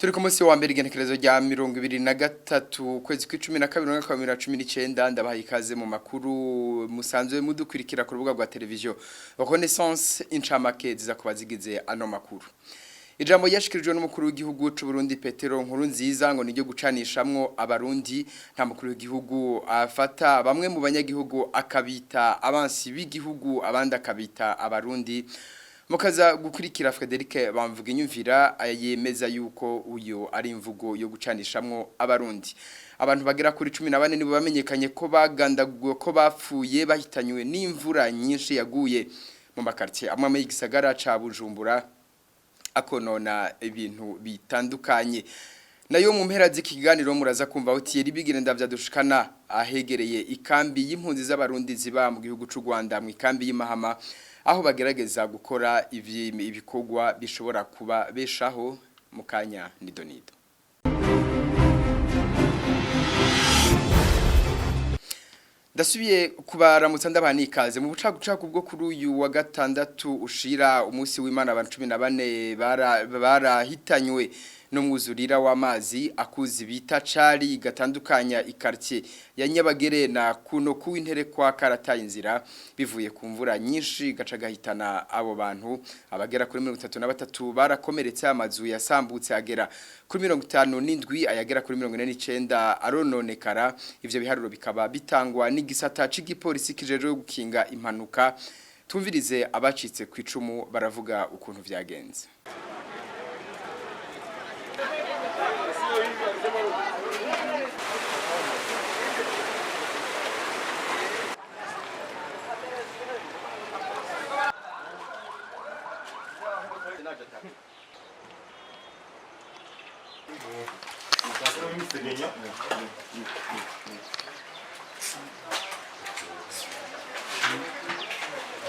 Turi ku munsi wa mbere igenekerezo rya 2023 kwezi kw'icumi na kabiri mwaka wa 2019 ndabaha ikaze mu makuru musanzwe mudukurikira ku rubuga rwa televiziyo Renaissance incamake ziza kubazigize ano makuru. Ijambo yashikirijwe n'umukuru w'igihugu c'u Burundi Petero Nkurunziza ngo niryo gucanishamwo abarundi nta mukuru w'igihugu afata bamwe mu banyagihugu akabita abansi b'igihugu abandi akabita abarundi. Mukaza gukurikira Frédéric Bamvuginyumvira yemeza yuko uyo ari imvugo yo gucanishamwo abarundi. Abantu bagera kuri 14 nibo bamenyekanye ko bagandaguwe ko bapfuye bahitanywe n'imvura nyinshi yaguye mu quartiers amwe y'igisagara ca Bujumbura akonona ibintu bitandukanye. Nayo mu mpera z'ikiganiro muraza kumva uti yeri bigirenda vyadushikana ahegereye ikambi y'impunzi z'abarundi ziba mu gihugu c'u Rwanda mu ikambi y'Imahama aho bagerageza gukora ibikorwa bishobora kuba beshaho mu kanya nidonido. Dasubiye kubaramutsa ndabani ikaze mu bucagucaku bwo kuri uyu wa gatandatu ushira umunsi w'Imana abantu 14 barahitanywe no mwuzurira w'amazi akuzi bita cari gatandukanya quartiers ya Nyabagere na kuno kuw'intere kwa karataye inzira bivuye ku mvura nyinshi gaca gahitana abo bantu abagera kuri 33 barakomeretse amazu yasambutse agera kuri 57 ayagera kuri 49 arononekara ivyo biharuro bikaba bitangwa n'igisata c'igipolisi kijeje gukinga impanuka tumvirize abacitse ku icumu baravuga ukuntu vyagenze.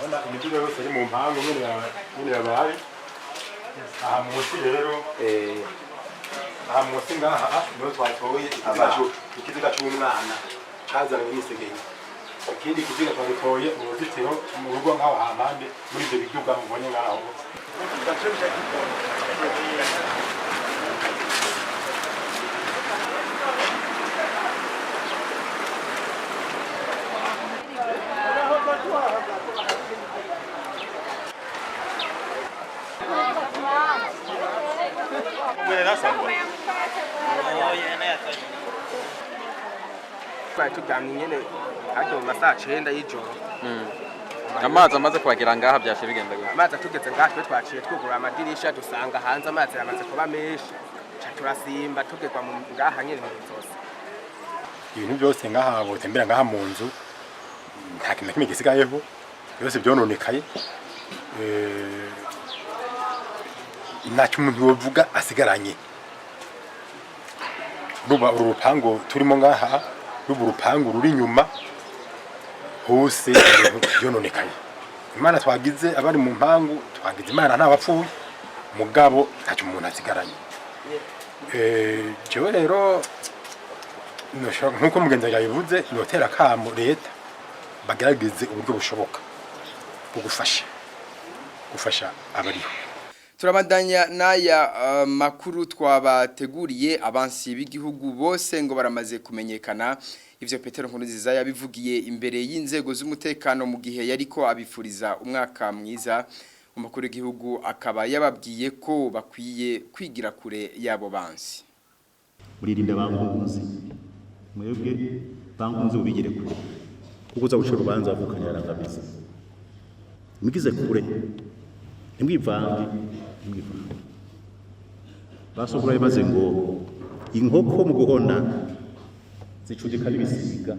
Ona imiduga yose ari mu mpango nyine yabaye aha munsi rero aha munsi ngaha niho twatoye ikiziga cy'umwana kazanye n'isegenye ikindi kiziga twatoye mu ruzitiro mu rugo ngaho hampande muri ibyo biduga mubonye ngaho Tugamye nyene ajyo mu masaha 9 y'ijoro. Amazi amaze kwagera ngaha byashe bigenda gute? Amazi atugeze ngaha twe twaciye twugura amadirisha dusanga hanze amazi yamaze kuba menshi. Turasimba tugekwa mu ngaha nyene mu zose. Ibintu byose ngaha botembera ngaha mu nzu nta kintu kimwe gisigayeho byose byononekaye. Ntacyo umuntu wovuga asigaranye. Ruba urupango turimo ngaha ruba urupango ruri inyuma hose byononekaye. Imana twagize abari mu mpangu twagize Imana nta bapfuye mugabo ntacyo umuntu asigaranye. Jewe rero nkuko mugenzi yabivuze notera kamo leta bagerageze uburyo bushoboka bwo gufasha abariho. Turabandanya naya makuru twabateguriye abansi b'igihugu bose ngo baramaze kumenyekana ivyo Petero Nkurunziza yabivugiye imbere y'inzego z'umutekano mu gihe yariko abifuriza umwaka mwiza. Umukuru w'igihugu akaba yababwiye ko bakwiye kwigira kure yabo bansi. Muririnda bankunzi mwebwe bankunzi ubigire kure kuko uza guca urubanza avukanye yarangamiza mugize kure nimwivange basogura bimaze ngo inkoko mu guhona zicudika n'ibisiga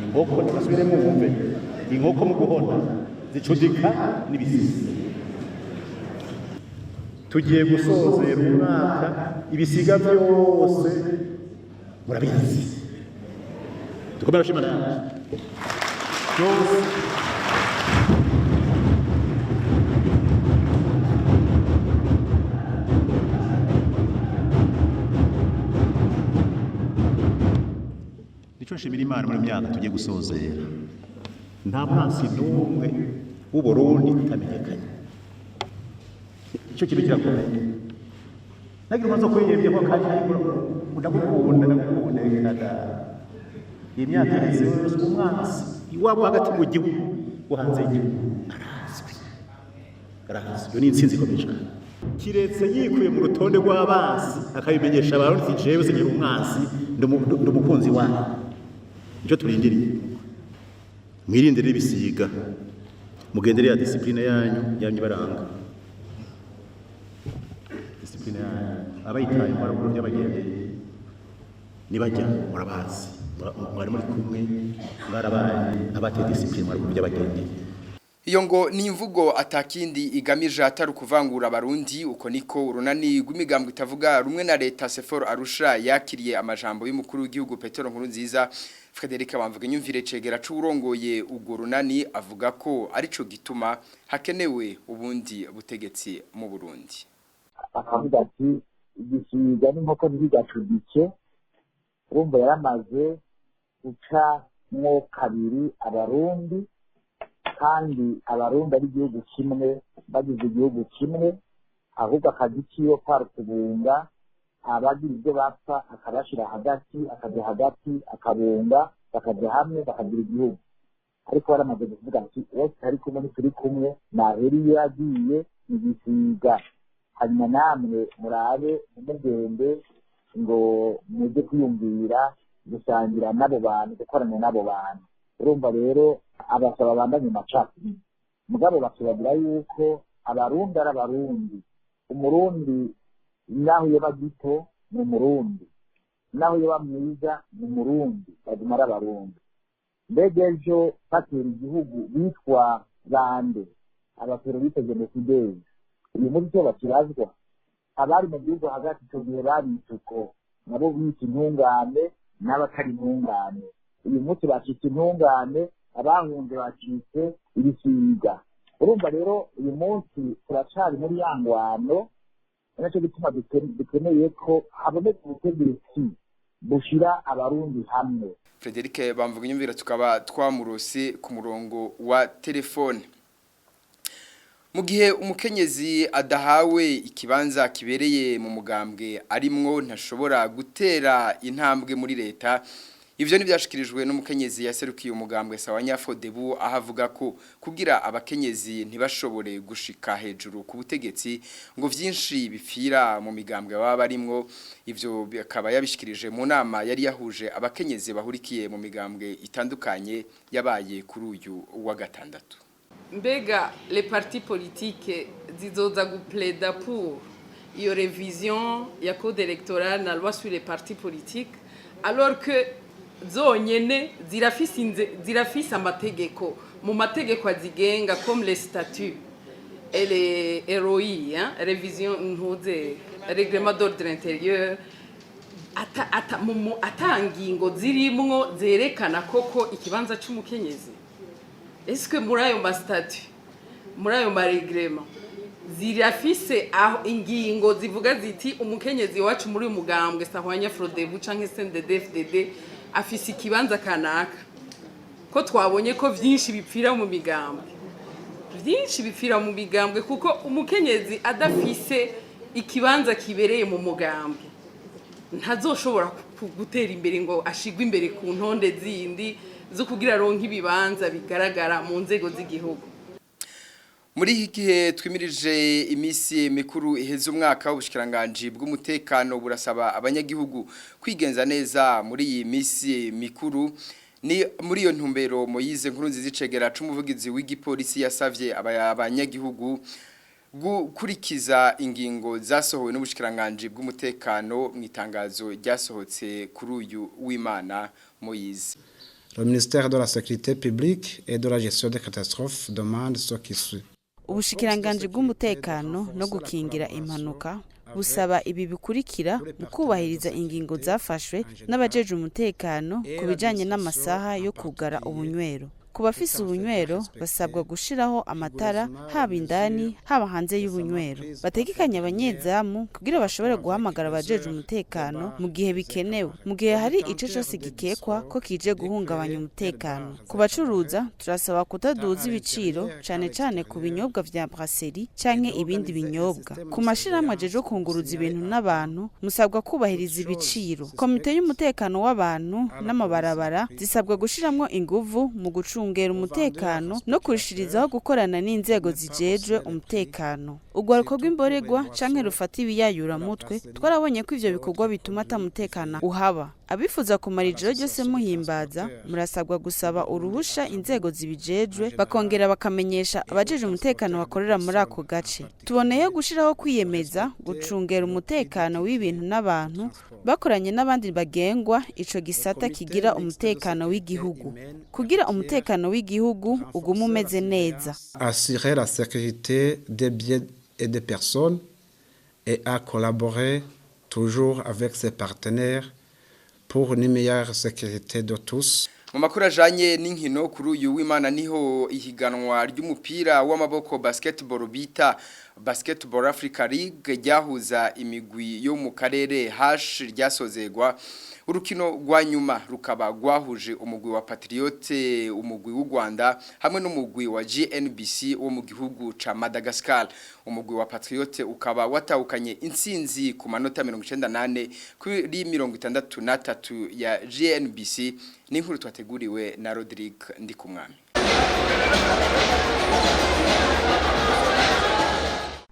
inkoko basubiremo wumve inkoko mu guhona zicudika n'ibisiga tugiye gusozera umwaka ibisiga byose murabizi dukomera shimana byose nico nshimira Imana muri myaka tugiye gusozera nta mwansi n'umwe w'Uburundi utamenyekanye ico kintu kirakomeye nagira umaze kwiyebye ko kandi ndagukunda kada iyi myaka yose umwansi iwabo hagati mu gihugu wo hanze y'igihugu arazwi yo ni intsinzi ikomeje kiretse yikuye mu rutonde rw'abansi akabimenyesha abarundi jewe singira umwansi ndumukunzi wawe nicyo turindiriye mwirindire ibisiga mugendere ya discipline yanyu baranga discipline yanyu abayitaye baraburu by'abagendeye nibajya murabazi mwari muri kumwe mwarabaye abateye discipline baraburu by'abagendeye. Iyo ngo ni imvugo atakindi igamije atari kuvangura abarundi uko niko urunani rw'imigambwe itavuga rumwe na leta Sefor Arusha yakiriye amajambo y'umukuru w'igihugu Petero Nkurunziza. Frédéric Bamvuginyumvira cegera c'urongoye ugo runani avuga ko arico gituma hakenewe ubundi butegetsi mu Burundi. Akavuga ati igisiga n'inkoko ntigacudike urumva yaramaze guca mwo kabiri abarundi kandi abarundi ari igihugu kimwe bagize igihugu kimwe ahubwo akazi kiyo kwari kubunga abagira ibyo bapfa akabashira hagati akaja hagati akabunga bakaja hamwe bakagira igihugu ariko baramaze kuvuga ati wese ari kumwe n'ituri kumwe naheriyo yagiye igisiga hanyuma namwe murabe umugende ngo mujye kwiyumvira gusangira n'abo bantu gukorana n'abo bantu urumva rero abasaba bandanye macakubiri mugabo bakibagira yuko abarundi ari abarundi umurundi naho yoba gito ni umurundi naho yoba mwiza ni umurundi baguma ari abarundi mbega ejo batera igihugu bitwa bande abateroriste genosideri uyu muri cyo bakirazwa abari mu gihugu hagati icyo gihe babita uko nabo bita intungane n'abatari intungane uyu munsi bacitse intungane abahunze bacitse ibisiga urumva rero uyu munsi turacari muri ya ngwano nacyo gituma dukeneye ko haboneka ubutegetsi bushira abarundi hamwe. Frédéric Bamvuginyumvira tukaba twamurose ku murongo wa telefone. Mu gihe umukenyezi adahawe ikibanza kibereye mu mugambwe arimwo ntashobora gutera intambwe muri leta. Ivyo nivyashikirijwe n'umukenyezi yaserukiye umugambwe Sawanya Fodebu ahavuga ko kugira abakenyezi ntibashobore gushika hejuru ku butegetsi ngo vyinshi bipfira mu migambwe baba barimwo. Ivyo akaba yabishikirije mu nama yari yahuje abakenyezi bahurikiye mu migambwe itandukanye yabaye kuri uyu wa gatandatu. Mbega les partis politiques zizoza gupleda pour iyo révision ya code électoral na loi sur les partis politiques alors que zonyene zirafise amategeko mu mategeko azigenga comme les statuts et les ROI révision ntuze règlement d'ordre intérieur atangingo zirimwo zerekana koko ikibanza c'umukenyezi. Est-ce que muri ayo mastatut muri ayo maregrema zirafise aho ingingo zivuga ziti umukenyezi wacu muri umugambwe Sahwanya Frodebu canke CNDD-FDD afise ikibanza kanaka ko twabonye ko vyinshi bipfira mu migambwe kuko umukenyezi adafise ikibanza kibereye mu mugambwe ntazoshobora gutera imbere ngo ashigwe imbere ku ntonde zindi zo kugira ronke ibibanza bigaragara mu nzego z'igihugu. Muri iki gihe twimirije imisi mikuru iheze umwaka w'ubushikiranganje bw'umutekano burasaba abanyagihugu kwigenza neza muri iyi misi mikuru. Ni muri iyo ntumbero Moyize Nkurunziza icegera c'umuvugizi w'igipolisi yasavye abanyagihugu gukurikiza ingingo zasohowe n'ubushikiranganje bw'umutekano mu itangazo ryasohotse kuri uyu w'Imana. Moyize: Le ministère de la Sécurité publique et de la gestion des catastrophes demande ce qui suit. Ubushikiranganje bw'umutekano no gukingira impanuka busaba ibi bikurikira mu kubahiriza ingingo zafashwe n'abajeje umutekano ku bijanye n'amasaha yo kugara ubunywero. ku bafise ubunywero basabwa gushiraho amatara haba indani haba hanze y'ubunywero. Bategekanya abanyezamu kugira bashobore guhamagara abajeje umutekano mu gihe bikenewe, mu gihe hari ico cose gikekwa ko kije guhungabanya umutekano. Ku bacuruza turasaba kutaduza ibiciro cane cane ku binyobwa vya brasserie canke ibindi binyobwa. Ku mashirahamwe ajeje kunguruza ibintu n'abantu musabwa kubahiriza ibiciro. Komite y'umutekano w'abantu n'amabarabara zisabwa gushiramwo inguvu mu gucungera umutekano no kurishirizaho gukorana n'inzego zijejwe umutekano. Urwaruko rw'imboregwa canke rufata ibiyayura mutwe twarabonye ko ivyo bikorwa bituma atamutekana uhaba. Abifuza kumara ijoro ryose muhimbaza murasabwa gusaba uruhusha inzego zibijejwe bakongera bakamenyesha abajeje umutekano bakorera muri ako gace. Tuboneyeho gushiraho kwiyemeza gucungera umutekano w'ibintu n'abantu bakoranye n'abandi bagengwa ico gisata kigira umutekano w'igihugu. Kugira umutekano w'igihugu uguma umeze neza. Assurer la sécurité des biens et des personnes et à collaborer toujours avec ses partenaires pour une meilleure sécurité de tous. Mu makuru ajanye n'inkino kuri uyu w'Imana niho ihiganwa ry'umupira w'amaboko basketball bita Basketball Africa League ryahuza imigwi yo mu karere hash ryasozegwa. Urukino rwa nyuma rukaba rwahuje umugwi wa Patriote, umugwi w'u Rwanda hamwe n'umugwi wa GNBC wo mu gihugu ca Madagascar. Umugwi wa Patriote ukaba watahukanye intsinzi ku manota 98 kuri 63 ya GNBC. N'inkuru twateguriwe na Rodrigue Ndikumwami.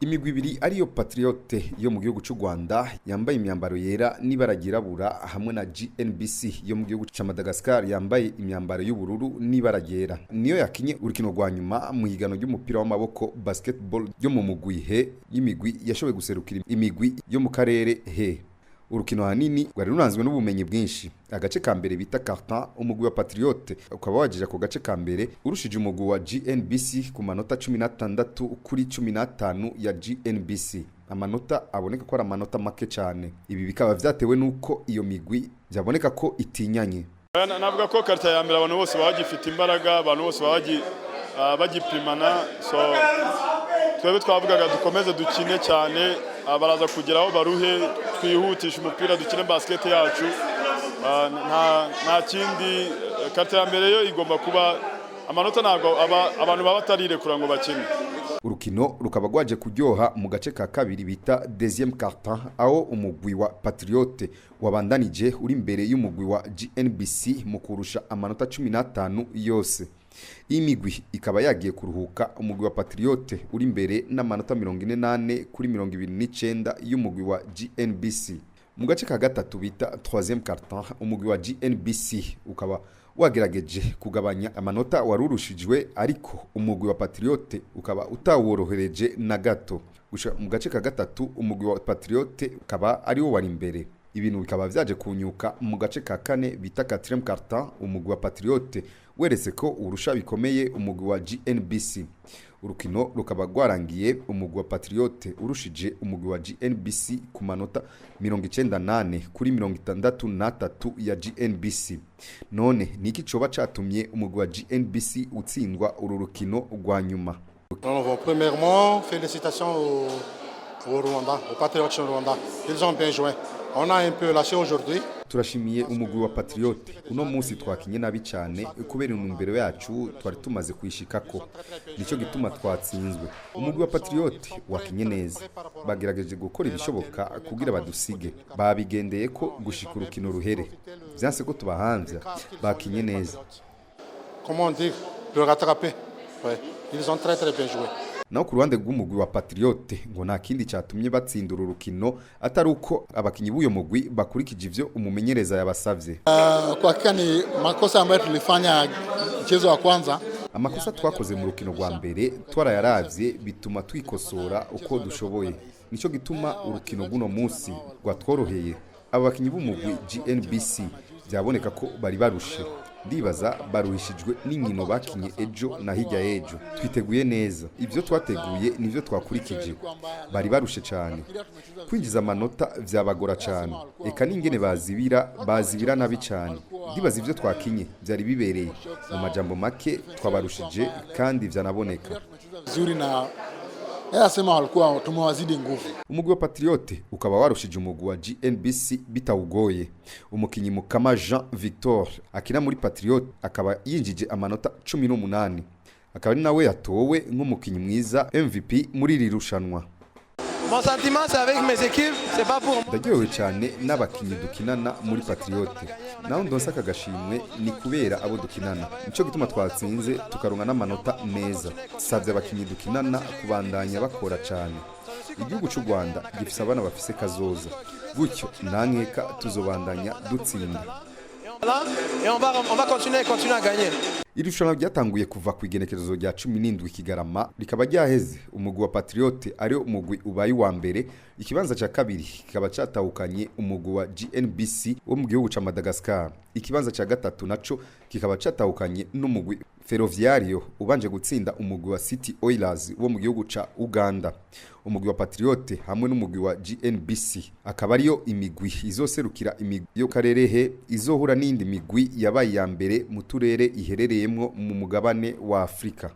Imigwi ibiri ariyo Patriote yo mu gihugu cy'u Rwanda yambaye imyambaro yera n'ibaragirabura hamwe na GNBC yo mu gihugu ca Madagascar yambaye imyambaro y'ubururu n'ibaragera. Niyo yakinye urukino rwa nyuma mu higano ry'umupira w'amaboko basketball yo mu mugwi he y'imigwi yashoboye guserukira imigwi yo mu karere he. Urukino hanini rwari runanzwe n'ubumenyi bwinshi. Agace ka mbere bita carton umugwi wa Patriote ukaba wajije ko gace ka mbere urushije umugwi wa GNBC ku manota 16 kuri 15 ya GNBC. Amanota aboneka ko ari amanota make cyane. Ibi bikaba vyatewe nuko iyo migwi byaboneka ko itinyanye. Navuga ko karta ya mbere abantu bose bagifite imbaraga, abantu bose bagipimana, so twebwe twavugaga dukomeze dukine cyane abaraza kugeraho baruhe twihutisha umupira dukine basket yacu. Nta kindi karta ya mbere yo igomba kuba amanota ntabwo abantu baba batarirekura ngo bakine. Urukino rukaba gwaje kuryoha mu gace ka kabiri bita deuxième carton aho umugwi wa Patriote wabandanije uri imbere y'umugwi wa GNBC mu kurusha amanota 15 yose. Imigwi ikaba yagiye kuruhuka umugwi wa Patriote uri imbere n'amanota 48 kuri 29 y'umugwi wa GNBC. Mu gace ka gatatu bita troisième carton umugwi wa GNBC ukaba wagerageje kugabanya amanota warurushijwe ariko umugwi wa Patriote ukaba utaworohereje na gato. Mu gace ka gatatu umugwi wa Patriote ukaba ari wo wari imbere. Ibintu bikaba vyaje kunyuka mu gace ka kane bita quatrième carton umugwi wa Patriote weretse ko urusha bikomeye umugwi wa GNBC. Urukino rukaba gwarangiye umugwi wa Patriote urushije umugwi wa GNBC ku manota 98 kuri 63 ya GNBC. None niki coba catumye umugwi wa GNBC utsindwa uru rukino rwa nyuma? Premièrement, félicitations au Rwanda, aux Patriotes du Rwanda. Ils ont bien joué. On a un peu lâché aujourd'hui. Turashimiye umugwi wa Patriote. Uno munsi twakinye nabi cyane kubera intumbero yacu twari tumaze kwishikako. Nico gituma twatsinzwe. Umugwi wa Patriote wakinye neza. Bagerageje gukora ibishoboka kugira badusige. Babigendeye ko gushika urukino ruhere. Vyanse ko tubahanze bakinye neza. Comment dire, le rattraper. Ouais, ils ont très bien joué. Naho ku ruhande rw'umugwi wa Patriote ngo nta kindi cyatumye batsindura urukino atari uko abakinyi b'uyo mugwi bakurikije ivyo umumenyereza yabasavye. Kwa kani makosa ambayo tulifanya mchezo wa kwanza, amakosa twakoze mu rukino rwa mbere twarayaravye bituma twikosora uko dushoboye. Nico gituma urukino guno munsi rwatworoheye. Abakinyi b'umugwi GNBC byaboneka ko bari barushe. ndibaza baruhishijwe n'inkino bakinye ejo na hirya y'ejo twiteguye neza ibyo twateguye nivyo twakurikije bari barushe cyane kwinjiza amanota vyabagora cyane eka n'ingene bazibira nabi cyane ndibaza ibyo twakinye byari bibereye mu majambo make twabarushije kandi vyanaboneka zuri na yasema walikuwa tumewazidi nguvu. Umugwi wa Patriote ukaba warushije umugwi wa GNBC bitawugoye. Umukinyi Mukama Jean Victor akina muri Patriote akaba yinjije amanota 18. Akaba ni nawe yatowe nk'umukinyi mwiza MVP muri iri rushanwa. Mon sentiment c'est avec mes équipes, c'est pas pour moi. Ndagyowe cyane n'abakinyi dukinana muri Patriote. Naho ndonsa kagashimwe ni kubera abo dukinana. Nico gituma twatsinze tukaronka n'amanota meza. Savye abakinyi dukinana kubandanya bakora cyane. Igihugu cy'u Rwanda gifise abana bafise kazoza. Gutyo nankeka tuzobandanya dutsinda. Et on va continuer à gagner. Irushanwa ryatanguye kuva ku igenekerezo rya 17 Kigarama rikaba ryaheze umugwi wa Patriote ari umugwi ubaye wa mbere ikibanza cya kabiri kikaba cyatahukanye umugwi wa GNBC wo mu gihugu ca Madagascar ikibanza cya gatatu naco kikaba cyatahukanye n'umugwi Ferroviario ubanje gutsinda umugwi wa City Oilers wo mu gihugu ca Uganda umugwi wa Patriote hamwe n'umugwi wa GNBC akaba ariyo imigwi izoserukira imigwi yo karerehe izohura n'indi migwi yabaye ya mbere mu turere iherereyemwo mu mugabane wa Afrika.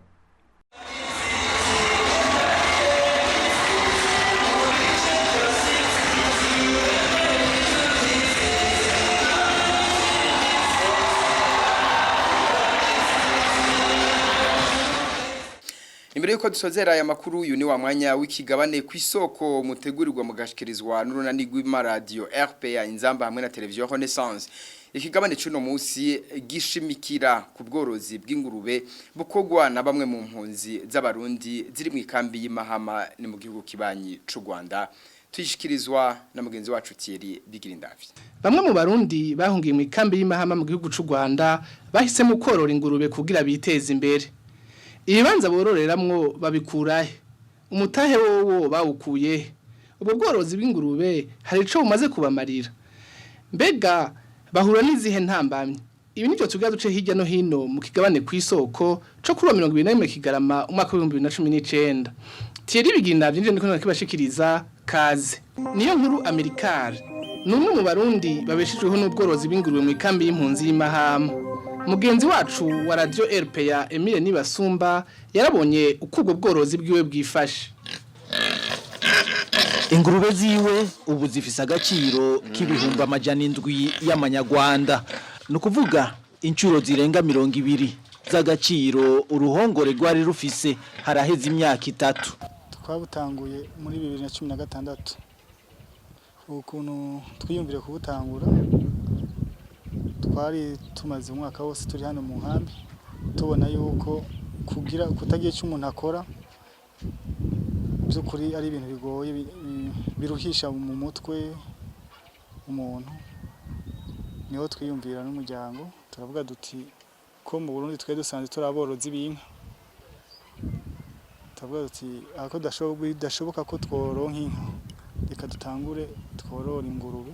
Imbere yuko dusozera aya makuru uyu ni wa mwanya w'ikigabane kw'isoko mutegurirwa mugashikirizwa n'urunani rw'imaradio RPA inzamba hamwe na televiziyo Renaissance. Ikigabane cy'uno munsi gishimikira ku bworozi bw'ingurube bukogwa na bamwe mu mpunzi z'abarundi ziri mu ikambi y'Imahama ni mu gihugu kibanyi c'u Rwanda. Tuyishikirizwa na mugenzi wacu Thierry Bigirindavye. Bamwe mu barundi bahungiye mu ikambi y'Imahama mu gihugu c'u Rwanda bahisemo korora ingurube kugira biteze imbere. Ibibanza bororeramwo babikurahe umutahe wowo bawukuye ubwo bworozi bw'ingurube hari ico bumaze kubamarira mbega bahura n'izihe ntambamye ibi nivyo tugira duce hirya no hino mu kigabane kw'isoko co kuri 21 Kigarama umwaka wa 2019 Thierry Bigirindavye nje ndiko nakibashikiriza kaze niyo nkuru Amerikare numwe mu barundi babeshejweho n'ubworozi bw'ingurube mu ikambi y'impunzi y'Imahama Mugenzi wacu wa radio RPA Emile Nibasumba yarabonye uko ubwo bworozi bwiwe bwifashe. Ingurube ziwe ubu zifise agaciro k'ibihumbi amajana 7 y'amanyarwanda. Nukuvuga incuro zirenga 200 z'agaciro uruhongore rwari rufise haraheze imyaka 3. Twabutanguye muri 2016. Ukuntu twiyumvire kubutangura twari tumaze umwaka wose turi hano mu nkambi tubona yuko kugira kutagiye cy'umuntu akora by'ukuri ari ibintu bigoye biruhisha mu mutwe umuntu niho twiyumvira n'umuryango turavuga duti ko mu Burundi twe dusanzwe turaborozi b'inka turavuga duti ako dashoboka ko tworonka inka reka dutangure tworora ingurube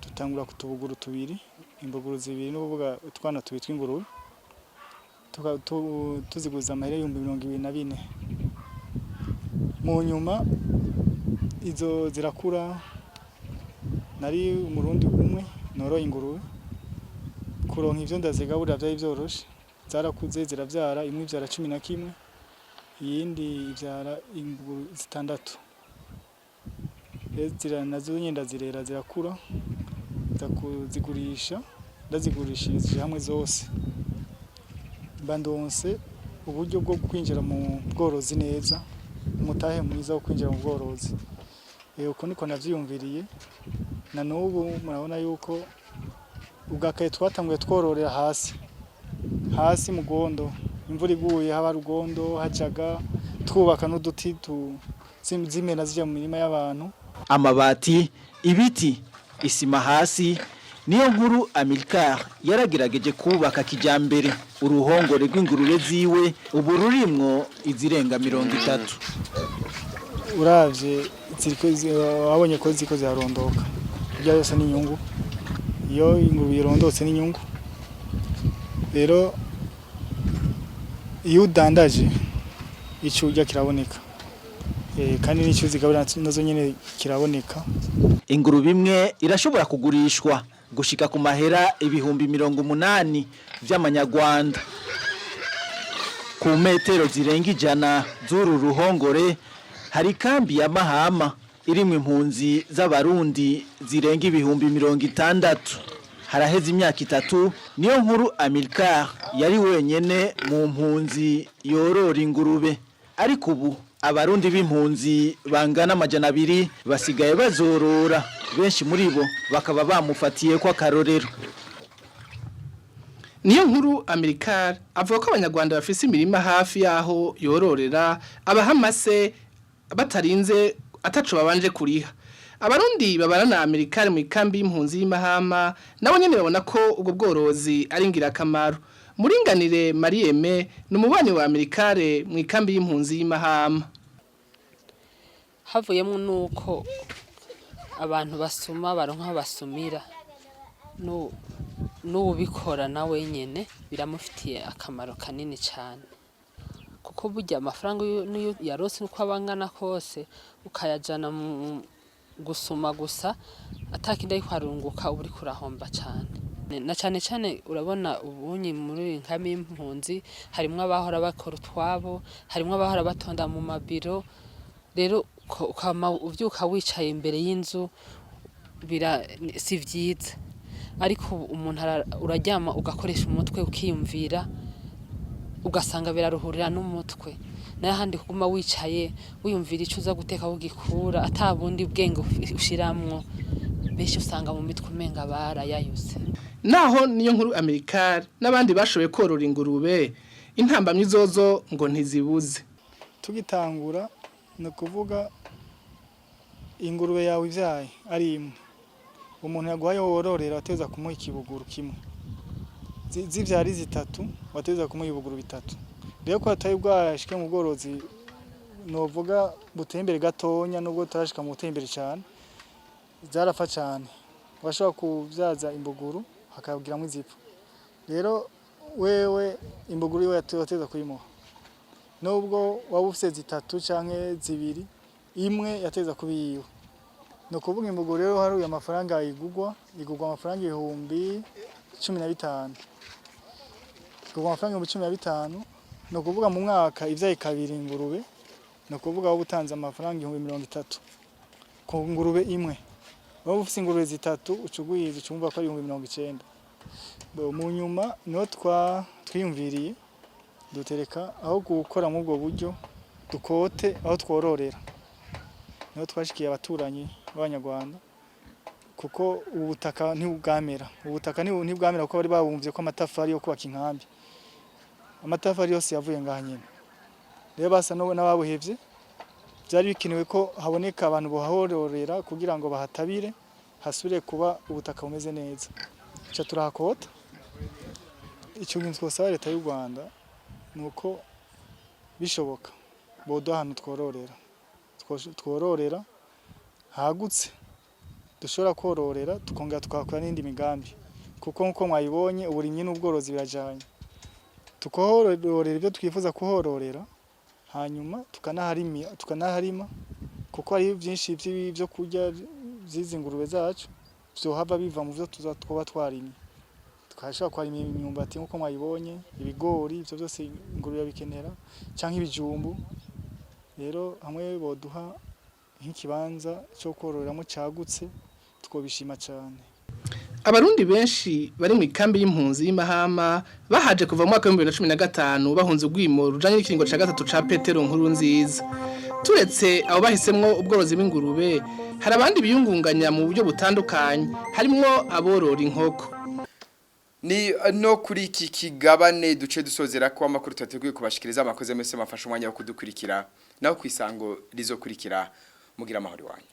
dutangura kutubuguru tubiri imbuguru zibiri n'ubuvuga utwana tubitwa ingurube tuziguza amahera 24,000 mu nyuma izo zirakura nari umurundi umwe noroye ingurube kuronka ivyo ndazigaburira byari byoroshe zarakuze ziravyara imwe ivyara 11 iyindi ivyara ingurube 6 zira nazo nyenda zirera zirakura zigurisha ndazigurishije hamwe zose bandonse uburyo bwo kwinjira mu bworozi neza umutahe mwiza wo kwinjira mu bworozi uko niko navyiyumviriye na n'ubu murabona yuko ubwakaye twatanguye twororera hasi mu gondo imvura iguye haba rugondo hajaga twubaka n'uduti zimena zija mu mirima y'abantu amabati ibiti isima hasi niyo nkuru Amerikare yaragerageje kubaka kijambere uruhongore rw'ingurube ziwe ubu rurimwo izirenga 30 uravye wabonye ko ziko ziharondoka ibyo yose n'inyungu iyo ingurube irondotse n'inyungu rero iyo udandaje icyo urya kiraboneka kandi n'icyo uzigaburira nazo nyine kiraboneka. Ingurube imwe irashobora kugurishwa gushika ku mahera 80,000 by'amanyarwanda. Ku metero zirenga 100 z'uru ruhongore hari kambi ya Mahama irimwe impunzi z'abarundi zirenga 60,000. Haraheze imyaka 3 niyo nkuru Amilcar yari wenyene mu mpunzi yorora ingurube, ariko ubu abarundi b'impunzi bangana 200 basigaye bazorora, benshi muri bo bakaba bamufatiye kwa karorero. Niyo nkuru Amilcar avuga ko abanyarwanda bafise imirima hafi yaho yororera abahamase batarinze ataco babanje kuriha. Abarundi babana na Amilcar mu ikambi y'impunzi y'Imahama nabo nyene babona ko ubwo bworozi ari ngirakamaro. Muringanire Marieme n'umubanyi wa Amilcar mu ikambi y'impunzi y'Imahama. Havuyemo nuko abantu basuma baronka basumira n'ubikora nawe nyene biramufitiye akamaro kanini cyane, kuko burya amafaranga niyo yarose uko abangana kose ukayajana mu gusuma gusa atakindi kwarunguka uri kurahomba cyane. Na cyane cyane urabona ubunyi muri nkami y'impunzi harimo abahora bakora utwabo, harimo abahora batonda mu mabiro, rero ukama uvyuka wicaye imbere y'inzu si vyiza, ariko umuntu uraryama ugakoresha umutwe ukiyumvira ugasanga biraruhurira n'umutwe, n'ahandi kuguma wicaye wiyumvira icyo uza guteka ugikura atabundi bwenge ushiramwo, benshi usanga mu mitwe umenga barayayuse. Naho niyo nkuru Amilcar n'abandi bashoboye korora ingurube intambamyi zozo ngo ntizibuze. Tugitangura no kuvuga ingurube yawe ivyaye ari imwe, umuntu yaguhaye wororera wateza kumuha ikibuguru kimwe, zivyari zitatu wateza kumuha ibuguru bitatu. Rero ko ataye bwashike mu bworozi novuga butembere gatonya nubwo tarashika mu butembere cyane zarafa cyane, washobora kuvyaza imbuguru hakabugiramwe izipfu. Rero wewe imbuguru iwe wateza kuyimuha, nubwo waba ufite zitatu canke zibiri, imwe yateza kubiyiwe. No kuvuga imbuguru rero hari amafaranga igugwa amafaranga 15,000. Igugwa amafaranga 15,000, no kuvuga mu mwaka ivyaye kabiri ingurube, no kuvuga wo butanze amafaranga 30,000 ku ngurube imwe. Waba ufite ingurube zitatu ucuguyize cyumva ko ari 90,000. Mu nyuma no twiyumviriye dutereka aho gukora mu bwo buryo dukote aho twororera, no twashikiye abaturanyi b'Abanyarwanda, kuko ubutaka ntibwamera kuko bari babumvye ko amatafari yo kubaka inkambi, amatafari yose yavuye ngaha nyene. Rero basa n'ababuhevye, byari bikenewe ko haboneka abantu bohororera kugira ngo bahatabire hasubire kuba ubutaka bumeze neza. Cyo turahakota icyo ngingo twasaba leta y'u Rwanda nuko bishoboka bodo ahantu twororera hagutse dushobora kororera tukongera tukakora n'indi migambi, kuko nkuko mwayibonye uburimyi n'ubworozi birajanye. Tukohororera ibyo twifuza kuhororera, hanyuma tukanaharima kuko ari byinshi byo kurya zizi ingurube zacu byohava biva mu byo tuzatwoba twarimye. Tukashaka kwarima imyumbati nkuko mwayibonye, ibigori ibyo byose ingurube bikenera canke ibijumbu. Rero hamwe boduha nk'ikibanza cyo kororeramo cagutse twobishima cyane. Abarundi benshi bari mu ikambi y'impunzi y'Imahama bahaje kuva mu mwaka wa 2015 bahunze ubwimo rujanye n'ikiringo ca gatatu ca Petero nkuru nziza. Turetse abo bahisemwo ubworozi bw'ingurube, hari abandi biyungunganya mu buryo butandukanye, harimo aborora inkoko. Ni no kuri iki kigabane duce dusozera ko amakuru tateguye kubashikiriza amakoze mese mafasha umwanya wo kudukurikira naho kwisango rizokurikira mugira amahoro wanyu.